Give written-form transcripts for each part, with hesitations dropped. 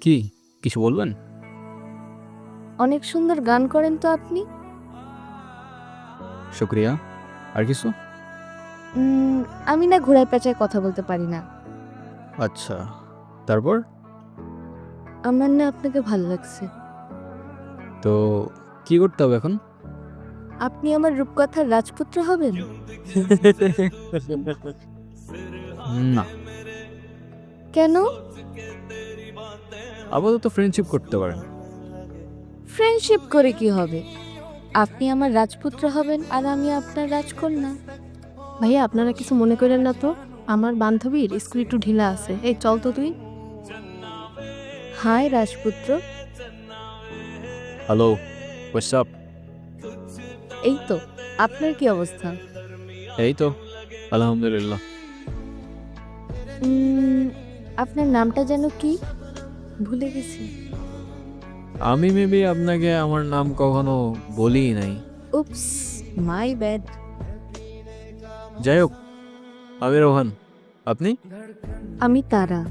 কি কিছু বলবেন? অনেক সুন্দর গান করেন তো আপনি। শুক্রিয়া। আর কিছু? উম, আমি না ঘোড়ায় পেঁচায় কথা বলতে পারি না। আচ্ছা, তারপর? আমার না আপনাকে ভালো লাগছে। তো কি করতে হবে এখন? আপনি আমার রূপকথার রাজপুত্র হবেন। না, কেন? আপাতত ফ্রেন্ডশিপ করতে পারেন। ফ্রেন্ডশিপ করে কি হবে? আপনি আমার রাজপুত্র হবেন আর আমি আপনার রাজকন্যা। ভাইয়া আপনারা কিছু মনে করেন না তো, আমার বান্ধবীর স্কুল একটু ঢিলা আছে, এই চল তো তুই। হাই রাজপুত্র। Hello, what's up? এই তো, আপনার কি অবস্থা? এই তো আলহামদুলিল্লাহ। উম, আপনার নামটা যেন কি? ভুলে গেছি। আমি মেবি আপনাকে আমার নাম কখনো বলিই নাই। উপস, মাই ব্যাড। যাই হোক, আমি রোহান। আপনি? আমি তারা।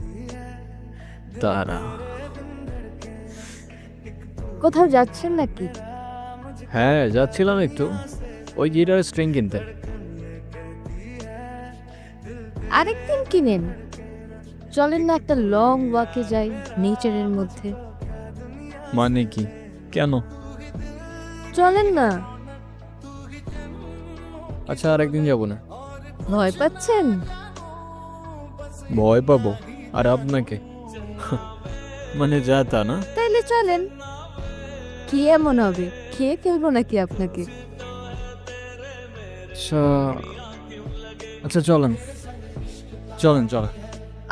তারা? কোথাও যাচ্ছেন নাকি? হ্যাঁ, যাচ্ছিলাম একটু ওই গিটারের স্ট্রিং কিনতে। আরেকদিন কিনেন। চলেন না একটা লং ওয়াকে যাই নেচারের মধ্যে। মানে কি? কেন? চলেন না। আচ্ছা, আর একদিন যাবো না। ভয় পাচ্ছেন? ভয় পাবো? আর আপনাকে? মানে যা তা না। তাইলে চলেন। কি এমন হবে, খেয়ে ফেলবো নাকি আপনাকে? আচ্ছা, আচ্ছা চলেন চলেন চলেন।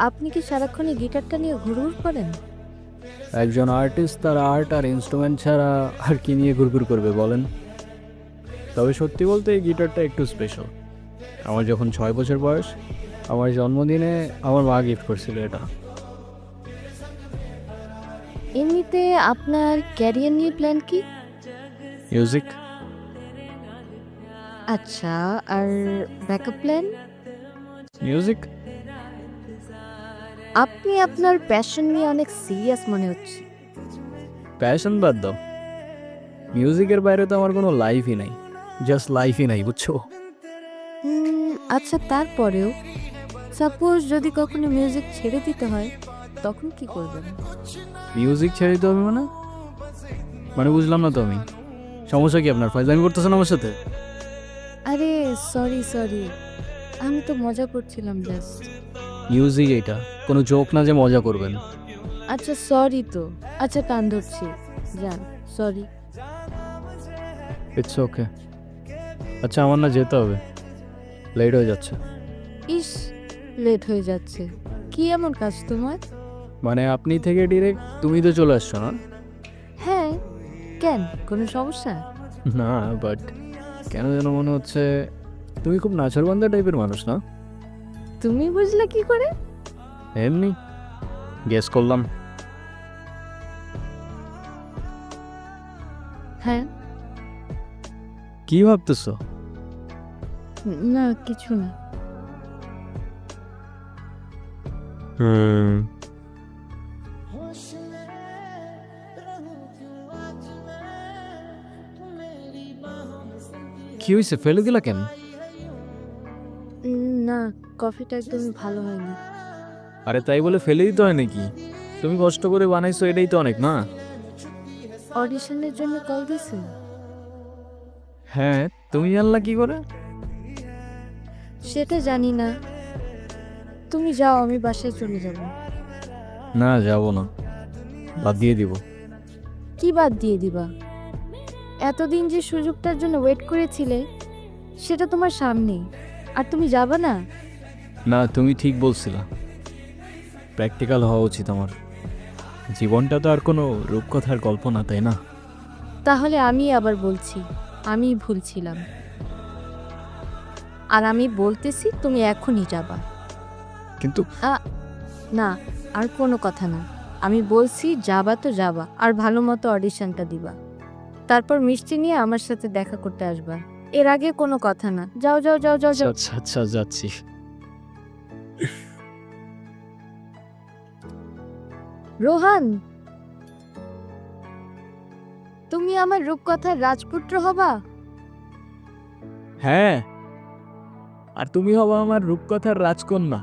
আপনি কি সারাক্ষণ এই গিটারটা নিয়ে ঘুরঘুর করেন? একজন আর্টিস্ট তার আর্ট আর ইনস্ট্রুমেন্ট ছাড়া আর কি নিয়ে ঘুরঘুর করবে বলেন? তবে সত্যি বলতে এই গিটারটা একটু স্পেশাল। আমার যখন 6 বছর বয়স, আমার জন্মদিনে আমার মা গিফট করছিল এটা। এমনিতে আপনার ক্যারিয়ার নিয়ে প্ল্যান কি? মিউজিক। আচ্ছা, আর ব্যাকআপ প্ল্যান? মিউজিক। আপনি আপনার প্যাশন নিয়ে অনেক সিরিয়াস মনে হচ্ছে। প্যাশন বাদ দাও, মিউজিকের বাইরে তো আমার কোনো লাইফই নাই। জাস্ট লাইফই নাই, বুঝছো? আচ্ছা, তারপরেও সাপোজ যদি কখনো মিউজিক ছেড়ে দিতে হয়, তখন কি করবেন? মিউজিক ছেড়ে দিতে হবে মানে? মানে বুঝলাম না তো আমি। সমস্যা কি আপনার? ফাইজলামি করতেছেন আমার সাথে? আরে সরি সরি, আমি তো মজা করছিলাম জাস্ট। মিউজিক এটা কোনো জোক না যে মজা করবেন। আচ্ছা সরি তো। আচ্ছা কান ধরছি, যান। সরি। It's okay. আচ্ছা, আমার না যেতে হবে, লেট হয়ে যাচ্ছে। ইস, লেট হয়ে যাচ্ছে। কি এমন কাজ তোমার? মানে আপনি থেকে ডিরেক্ট তুমি তো চলে আসছো না? হ্যাঁ, কেন, কোনো সমস্যা? না, বাট কেন যেন মনে হচ্ছে তুমি খুব নাছোড়বান্দা টাইপের মানুষ না? তুমি বুঝলে কি করে? এমনি গেস করলাম। হ্যাঁ। কি ভাবতেছো? না, কিছু না। হুম। কি হয়েছে, ফেলে দিলা কেন? না, কফিটা একদমই ভালো হয়নি। আরে তাই বলে ফেলে দিতে হয় নাকি? তুমি কষ্ট করে বানাইছো, এটাই তো অনেক না? অডিশনের জন্য কল দিছে? হ্যাঁ, তুমি জানলা কি করে? সেটা জানি না। তুমি যাও, আমি বাসায় চলে যাব। না, যাবো না, বাদ দিয়ে দিব। কি বাদ দিয়ে দিবা? এতদিন যে সুযোগটার জন্য ওয়েট করেছিলে, সেটা তোমার সামনেই, আর তুমি যাবা না? না, তুমি ঠিক বলছিলা, প্র্যাকটিক্যাল হওয়া উচিত আমার। জীবনটা তো আর কোনো রূপকথার গল্প না, তাই না? তাহলে আমি আবার বলছি, আমি ভুল ছিলাম। আর আমি বলতেছি তুমি এখনই যাবা। কিন্তু না, আর কোনো কথা না। আমি বলছি যাবা তো যাবা, আর ভালো মতো অডিশনটা দিবা। তারপর মিষ্টি নিয়ে আমার সাথে দেখা করতে আসবা। এর আগে কোনো কথা না। যাও যাও যাও যাও যাও। আচ্ছা আচ্ছা, যাচ্ছি। রোহান, তুমি আমার রূপকথার রাজপুত্র হবা? হ্যাঁ, আর তুমি হবা আমার রূপকথার রাজকন্যা।